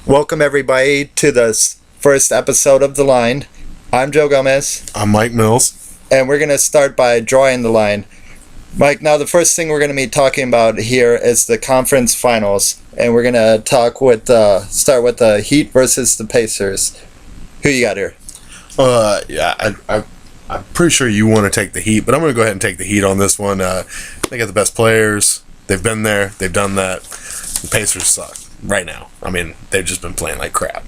Welcome, everybody, to the first episode of The Line. I'm Joe Gomez, I'm Mike Mills. and we're going to start by drawing the line. Mike, now the first thing we're going to be talking about here is the conference finals, and we're going to start with the Heat versus the Pacers. Who you got here? I'm pretty sure you want to take the Heat, but I'm going to go ahead and take the Heat on this one. They got the best players. They've been there. They've done that. The Pacers suck right now. I mean, they've just been playing like crap.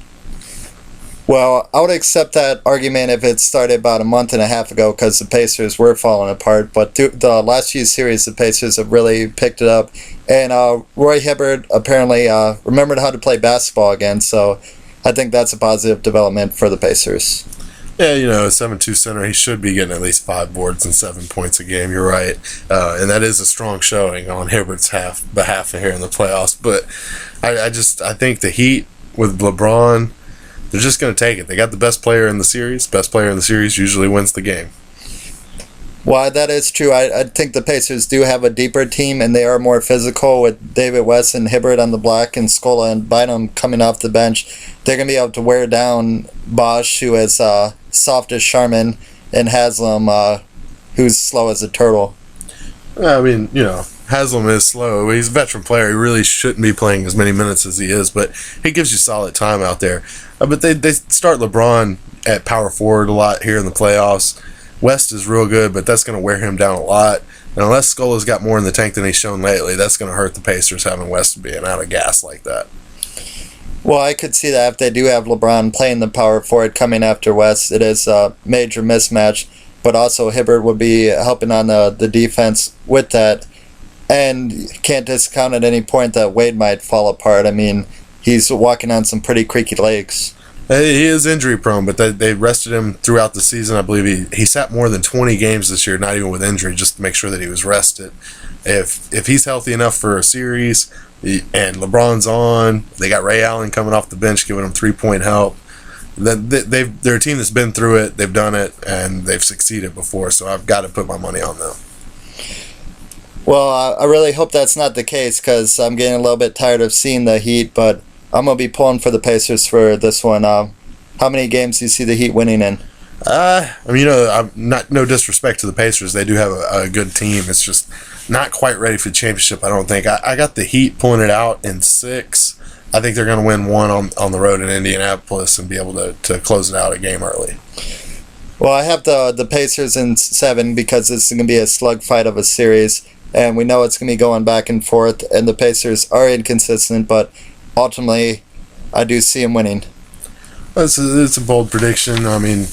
Well, I would accept that argument if it started about a month and a half ago because the Pacers were falling apart. But the last few series, the Pacers have really picked it up. And Roy Hibbert apparently remembered how to play basketball again. So I think that's a positive development for the Pacers. Yeah, a 7-2 center, he should be getting at least 5 boards and 7 points a game. You're right. And that is a strong showing on Hibbert's behalf here in the playoffs. But I think the Heat with LeBron, they're just going to take it. They got the best player in the series. Best player in the series usually wins the game. Well, that is true. I think the Pacers do have a deeper team, and they are more physical with David West and Hibbert on the block and Scola and Bynum coming off the bench. They're going to be able to wear down Bosch, who is soft as Charmin, and Haslam, who's slow as a turtle. I mean, Haslam is slow. He's a veteran player. He really shouldn't be playing as many minutes as he is, but he gives you solid time out there. But they start LeBron at power forward a lot here in the playoffs. West is real good, but that's going to wear him down a lot. And unless Scola's got more in the tank than he's shown lately, that's going to hurt the Pacers having West being out of gas like that. Well, I could see that if they do have LeBron playing the power forward coming after West, it is a major mismatch. But also Hibbert would be helping on the defense with that. And can't discount at any point that Wade might fall apart. I mean, he's walking on some pretty creaky legs. He is injury prone, but they rested him throughout the season. I believe he sat more than 20 games this year, not even with injury, just to make sure that he was rested. If he's healthy enough for a series, and LeBron's on, they got Ray Allen coming off the bench giving them 3-point help. They're a team that's been through it, they've done it, and they've succeeded before, so I've got to put my money on them. Well, I really hope that's not the case because I'm getting a little bit tired of seeing the Heat, but I'm going to be pulling for the Pacers for this one. How many games do you see the Heat winning in? I'm no disrespect to the Pacers. They do have a good team. It's just not quite ready for the championship, I don't think. I got the Heat pulling it out in 6. I think they're going to win 1 on the road in Indianapolis and be able to close it out a game early. Well, I have the Pacers in 7 because this is going to be a slugfight of a series, and we know it's going to be going back and forth, and the Pacers are inconsistent, but ultimately, I do see them winning. It's a bold prediction. I mean,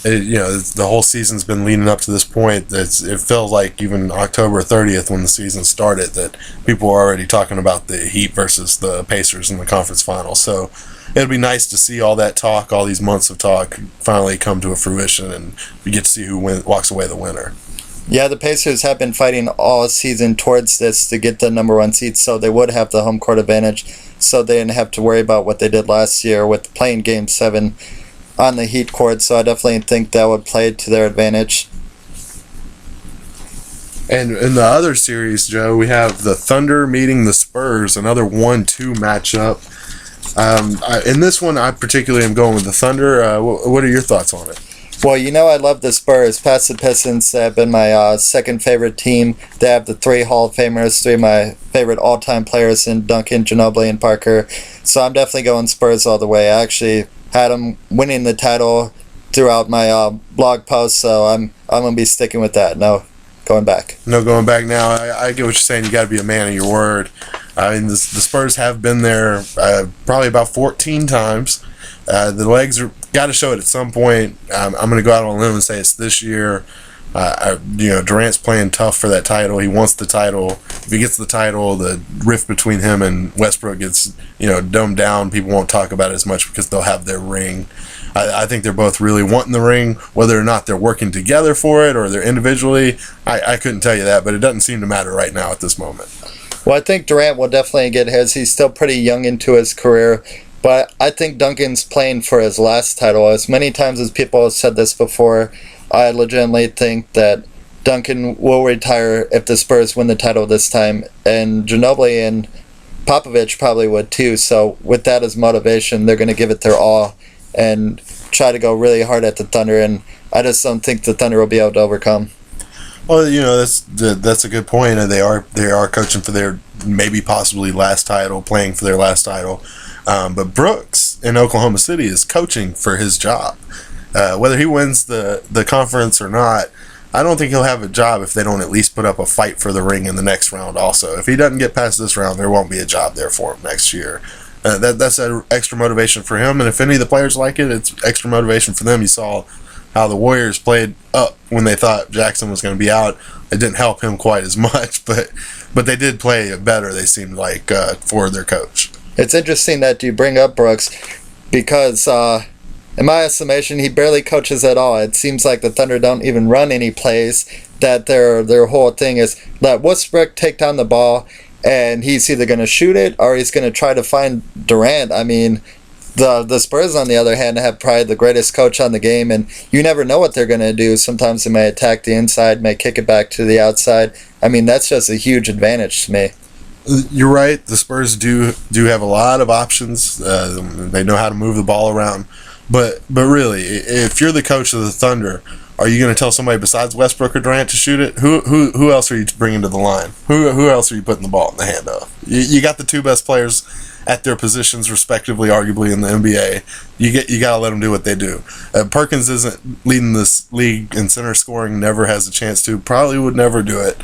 the whole season's been leading up to this point. It felt like even October 30th when the season started that people were already talking about the Heat versus the Pacers in the conference finals. So it'll be nice to see all that talk, all these months of talk, finally come to a fruition, and we get to see who walks away the winner. Yeah, the Pacers have been fighting all season towards this to get the number 1 seed, so they would have the home court advantage, so they didn't have to worry about what they did last year with playing Game 7 on the Heat court, so I definitely think that would play to their advantage. And in the other series, Joe, we have the Thunder meeting the Spurs, another 1-2 matchup. In this one, I particularly am going with the Thunder. What are your thoughts on it? Well, I love the Spurs. Past the Pistons, they have been my second favorite team. They have the 3 Hall of Famers, 3 of my favorite all-time players in Duncan, Ginobili, and Parker. So I'm definitely going Spurs all the way. I actually had them winning the title throughout my blog post, so I'm going to be sticking with that. No going back. No going back now. I get what you're saying. You got to be a man of your word. I mean, the Spurs have been there probably about 14 times. The legs are got to show it at some point. I'm going to go out on a limb and say it's this year. Durant's playing tough for that title. He wants the title. If he gets the title, the rift between him and Westbrook gets dumbed down. People won't talk about it as much because they'll have their ring. I think they're both really wanting the ring. Whether or not they're working together for it or they're individually, I couldn't tell you that, but it doesn't seem to matter right now at this moment. Well, I think Durant will definitely get his. He's still pretty young into his career. But I think Duncan's playing for his last title. As many times as people have said this before, I legitimately think that Duncan will retire if the Spurs win the title this time. And Ginobili and Popovich probably would too. So with that as motivation, they're going to give it their all and try to go really hard at the Thunder. And I just don't think the Thunder will be able to overcome. Well, that's a good point. They are coaching for their maybe possibly last title, playing for their last title. But Brooks in Oklahoma City is coaching for his job. Whether he wins the conference or not, I don't think he'll have a job if they don't at least put up a fight for the ring in the next round also. If he doesn't get past this round, there won't be a job there for him next year. That's an extra motivation for him, and if any of the players like it, it's extra motivation for them. You saw how the Warriors played up when they thought Jackson was going to be out. It didn't help him quite as much, but they did play better, they seemed like, for their coach. It's interesting that you bring up Brooks because, in my estimation, he barely coaches at all. It seems like the Thunder don't even run any plays, that their whole thing is let Westbrook take down the ball, and he's either going to shoot it or he's going to try to find Durant. I mean, the Spurs, on the other hand, have probably the greatest coach on the game, and you never know what they're going to do. Sometimes they may attack the inside, may kick it back to the outside. I mean, that's just a huge advantage to me. You're right. The Spurs do have a lot of options. They know how to move the ball around. But really, if you're the coach of the Thunder, are you going to tell somebody besides Westbrook or Durant to shoot it? Who else are you bringing to the line? Who else are you putting the ball in the hand of? You got the two best players at their positions, respectively, arguably in the NBA. You got to let them do what they do. Perkins isn't leading this league in center scoring. Never has a chance to. Probably would never do it.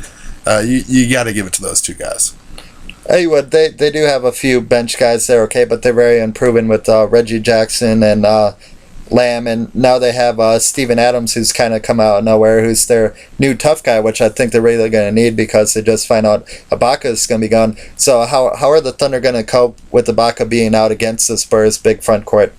You got to give it to those two guys. Hey, well, they do have a few bench guys there, okay, but they're very unproven with Reggie Jackson and Lamb, and now they have Steven Adams, who's kind of come out of nowhere, who's their new tough guy, which I think they're really going to need because they just find out Ibaka is going to be gone. So how are the Thunder going to cope with Ibaka being out against the Spurs' big front court?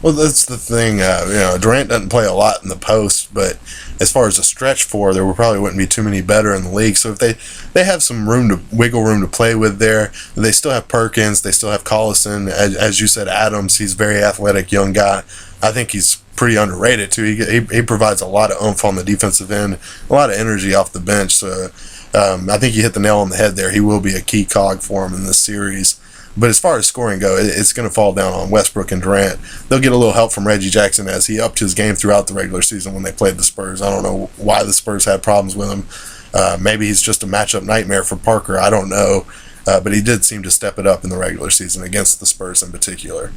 Well, that's the thing. Durant doesn't play a lot in the post, but as far as a stretch four, there probably wouldn't be too many better in the league. So if they have some wiggle room to play with there, they still have Perkins, they still have Collison. As you said, Adams, he's a very athletic young guy. I think he's pretty underrated too. He provides a lot of oomph on the defensive end, a lot of energy off the bench. So I think you hit the nail on the head there. He will be a key cog for him in this series. But as far as scoring go, it's going to fall down on Westbrook and Durant. They'll get a little help from Reggie Jackson as he upped his game throughout the regular season when they played the Spurs. I don't know why the Spurs had problems with him. Maybe he's just a matchup nightmare for Parker. I don't know. But he did seem to step it up in the regular season against the Spurs in particular.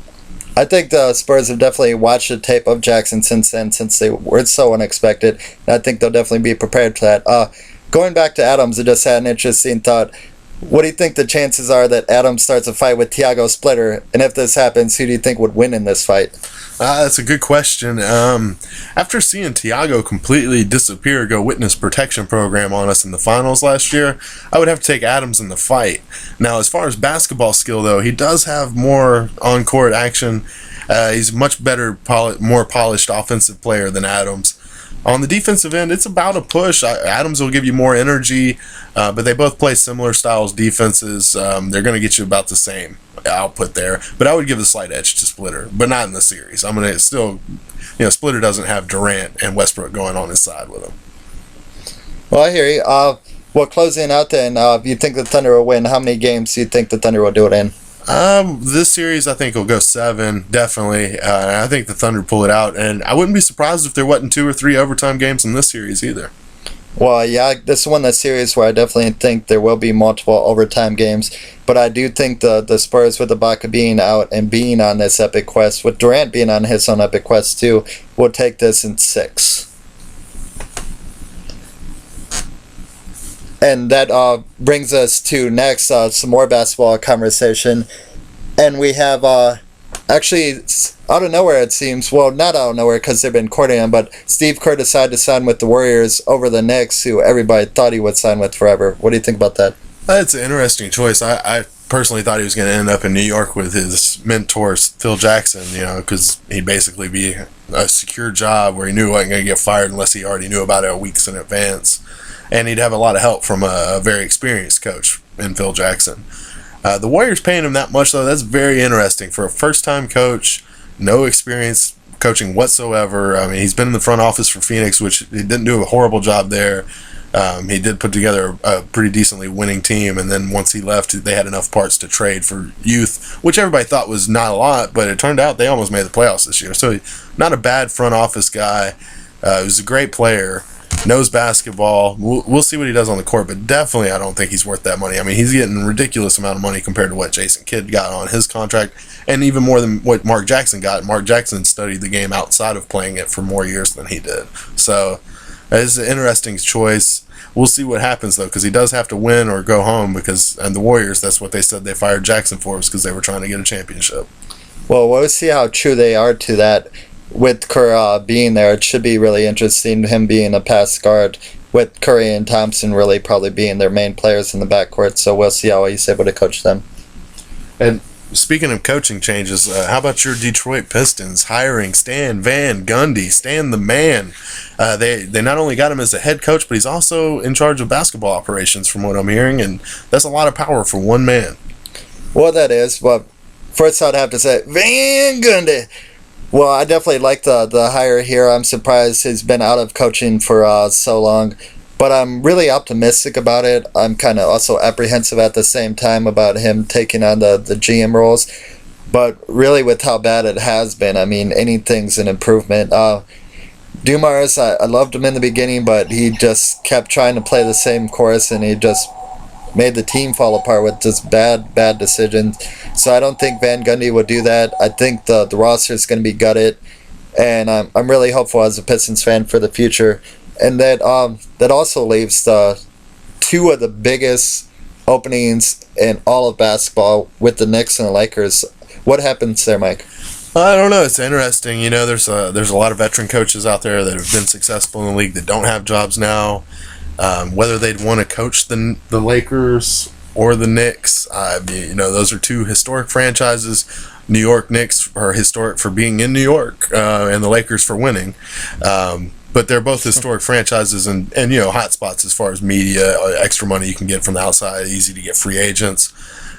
I think the Spurs have definitely watched the tape of Jackson since then, since they were so unexpected. And I think they'll definitely be prepared for that. Going back to Adams, I just had an interesting thought. What do you think the chances are that Adams starts a fight with Tiago Splitter? And if this happens, who do you think would win in this fight? That's a good question. After seeing Tiago completely disappear, go witness protection program on us in the finals last year, I would have to take Adams in the fight. Now, as far as basketball skill, though, he does have more on-court action. He's a much better, more polished offensive player than Adams. On the defensive end, it's about a push. Adams will give you more energy, but they both play similar styles defenses. They're going to get you about the same output there. But I would give a slight edge to Splitter, but not in the series. I'm going to still, Splitter doesn't have Durant and Westbrook going on his side with him. Well, I hear you. Well, closing out then, you think the Thunder will win? How many games do you think the Thunder will do it in? This series I think will go 7, definitely. I think the Thunder pull it out, and I wouldn't be surprised if there wasn't 2 or 3 overtime games in this series either. Well, yeah, this is one of the series where I definitely think there will be multiple overtime games, but I do think the Spurs, with Ibaka being out and being on this epic quest, with Durant being on his own epic quest too, will take this in 6. And that brings us to next, some more basketball conversation. And we have, actually, out of nowhere it seems, well, not out of nowhere because they've been courting him, but Steve Kerr decided to sign with the Warriors over the Knicks, who everybody thought he would sign with forever. What do you think about that? That's an interesting choice. I personally thought he was going to end up in New York with his mentor, Phil Jackson, because he'd basically be a secure job where he knew he wasn't going to get fired unless he already knew about it weeks in advance. And he'd have a lot of help from a very experienced coach in Phil Jackson. The Warriors paying him that much, though, that's very interesting. For a first-time coach, no experience coaching whatsoever. I mean, he's been in the front office for Phoenix, which he didn't do a horrible job there. He did put together a pretty decently winning team, and then once he left, they had enough parts to trade for youth, which everybody thought was not a lot, but it turned out they almost made the playoffs this year. So not a bad front office guy. He was a great player, knows basketball. We'll see what he does on the court, but definitely I don't think he's worth that money. I mean, he's getting a ridiculous amount of money compared to what Jason Kidd got on his contract, and even more than what Mark Jackson got. Mark Jackson studied the game outside of playing it for more years than he did. So it's an interesting choice. We'll see what happens, though, because he does have to win or go home, and the Warriors, that's what they said they fired Jackson for, was because they were trying to get a championship. Well, we'll see how true they are to that. With Kerr being there, it should be really interesting, him being a pass guard, with Curry and Thompson really probably being their main players in the backcourt, so we'll see how he's able to coach them. And speaking of coaching changes, how about your Detroit Pistons hiring Stan Van Gundy, Stan the man? They not only got him as a head coach, but he's also in charge of basketball operations from what I'm hearing, and that's a lot of power for one man. Well, that is, but first I'd have to say, Van Gundy! Well, I definitely like the hire here. I'm surprised he's been out of coaching for so long, but I'm really optimistic about it. I'm kind of also apprehensive at the same time about him taking on the GM roles, but really with how bad it has been, I mean, anything's an improvement. Dumars, I loved him in the beginning, but he just kept trying to play the same course, and he just made the team fall apart with just bad decisions. So I don't think Van Gundy would do that. I think the roster is going to be gutted, and I'm really hopeful as a Pistons fan for the future. And that also leaves two of the biggest openings in all of basketball with the Knicks and the Lakers. What happens there, Mike? I don't know. It's interesting. You know, there's a lot of veteran coaches out there that have been successful in the league that don't have jobs now. Whether they'd want to coach the Lakers or the Knicks, you know, those are two historic franchises. New York Knicks are historic for being in New York, and the Lakers for winning. But they're both historic franchises and you know, hot spots as far as media, extra money you can get from the outside, easy to get free agents.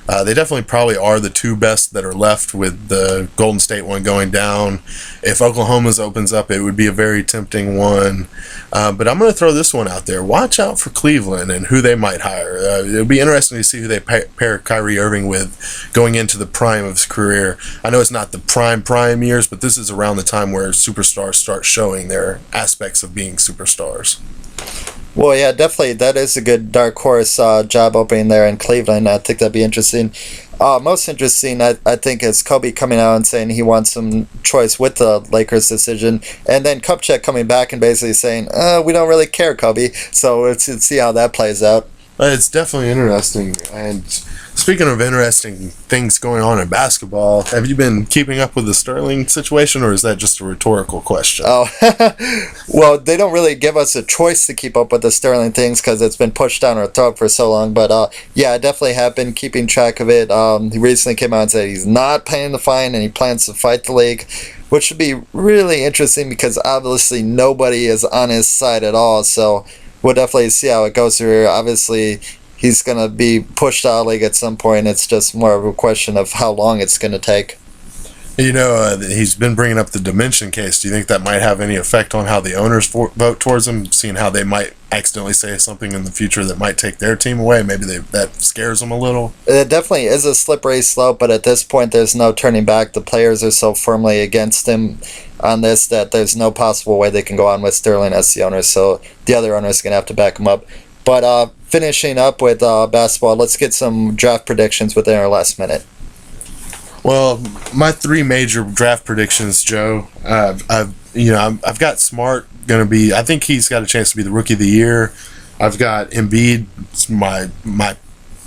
They definitely probably are the two best that are left, with the Golden State one going down. If Oklahoma's opens up, it would be a very tempting one. But I'm going to throw this one out there. Watch out for Cleveland and who they might hire. It'll be interesting to see who they pair Kyrie Irving with going into the prime of his career. I know it's not the prime years, but this is around the time where superstars start showing their aspects of being superstars. Well, yeah, definitely. That is a good dark horse job opening there in Cleveland. I think that'd be interesting. Most interesting, I think, is Kobe coming out and saying he wants some choice with the Lakers decision, and then Kupchak coming back and basically saying, we don't really care, Kobe. So let's see how that plays out. It's definitely interesting. And speaking of interesting things going on in basketball, have you been keeping up with the Sterling situation, or is that just a rhetorical question? Oh, well, they don't really give us a choice to keep up with the Sterling things because it's been pushed down our throat for so long. But yeah, I definitely have been keeping track of it. He recently came out and said he's not paying the fine and he plans to fight the league, which should be really interesting because obviously nobody is on his side at all. So we'll definitely see how it goes here. Obviously, he's going to be pushed out of the league at some point. It's just more of a question of how long it's going to take. You know, he's been bringing up the Dimension case. Do you think that might have any effect on how the owners vote towards him, seeing how they might accidentally say something in the future that might take their team away? Maybe that scares them a little? It definitely is a slippery slope, but at this point there's no turning back. The players are so firmly against him on this that there's no possible way they can go on with Sterling as the owner, so the other owners are going to have to back him up. But finishing up with basketball, let's get some draft predictions within our last minute. Well, my three major draft predictions, Joe. I've got Smart going to be. I think he's got a chance to be the Rookie of the Year. I've got Embiid, my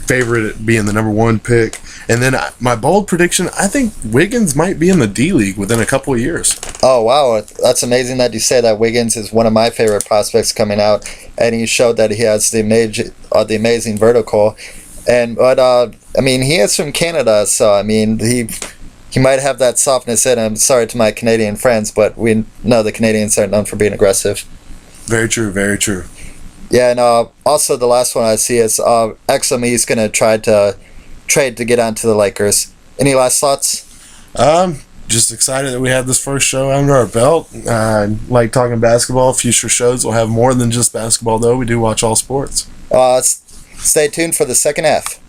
favorite, being the number one pick, and then my bold prediction. I think Wiggins might be in the D League within a couple of years. Oh wow, that's amazing that you say that. Wiggins is one of my favorite prospects coming out, and he showed that he has the amazing vertical. But I mean, he is from Canada, so I mean, he might have that softness in him. Sorry to my Canadian friends, but we know the Canadians are known for being aggressive. Very true, very true. Yeah, and also the last one I see is XME is going to try to trade to get onto the Lakers. Any last thoughts? just excited that we had this first show under our belt. Like talking basketball. Future shows will have more than just basketball, though. We do watch all sports. Stay tuned for the second half.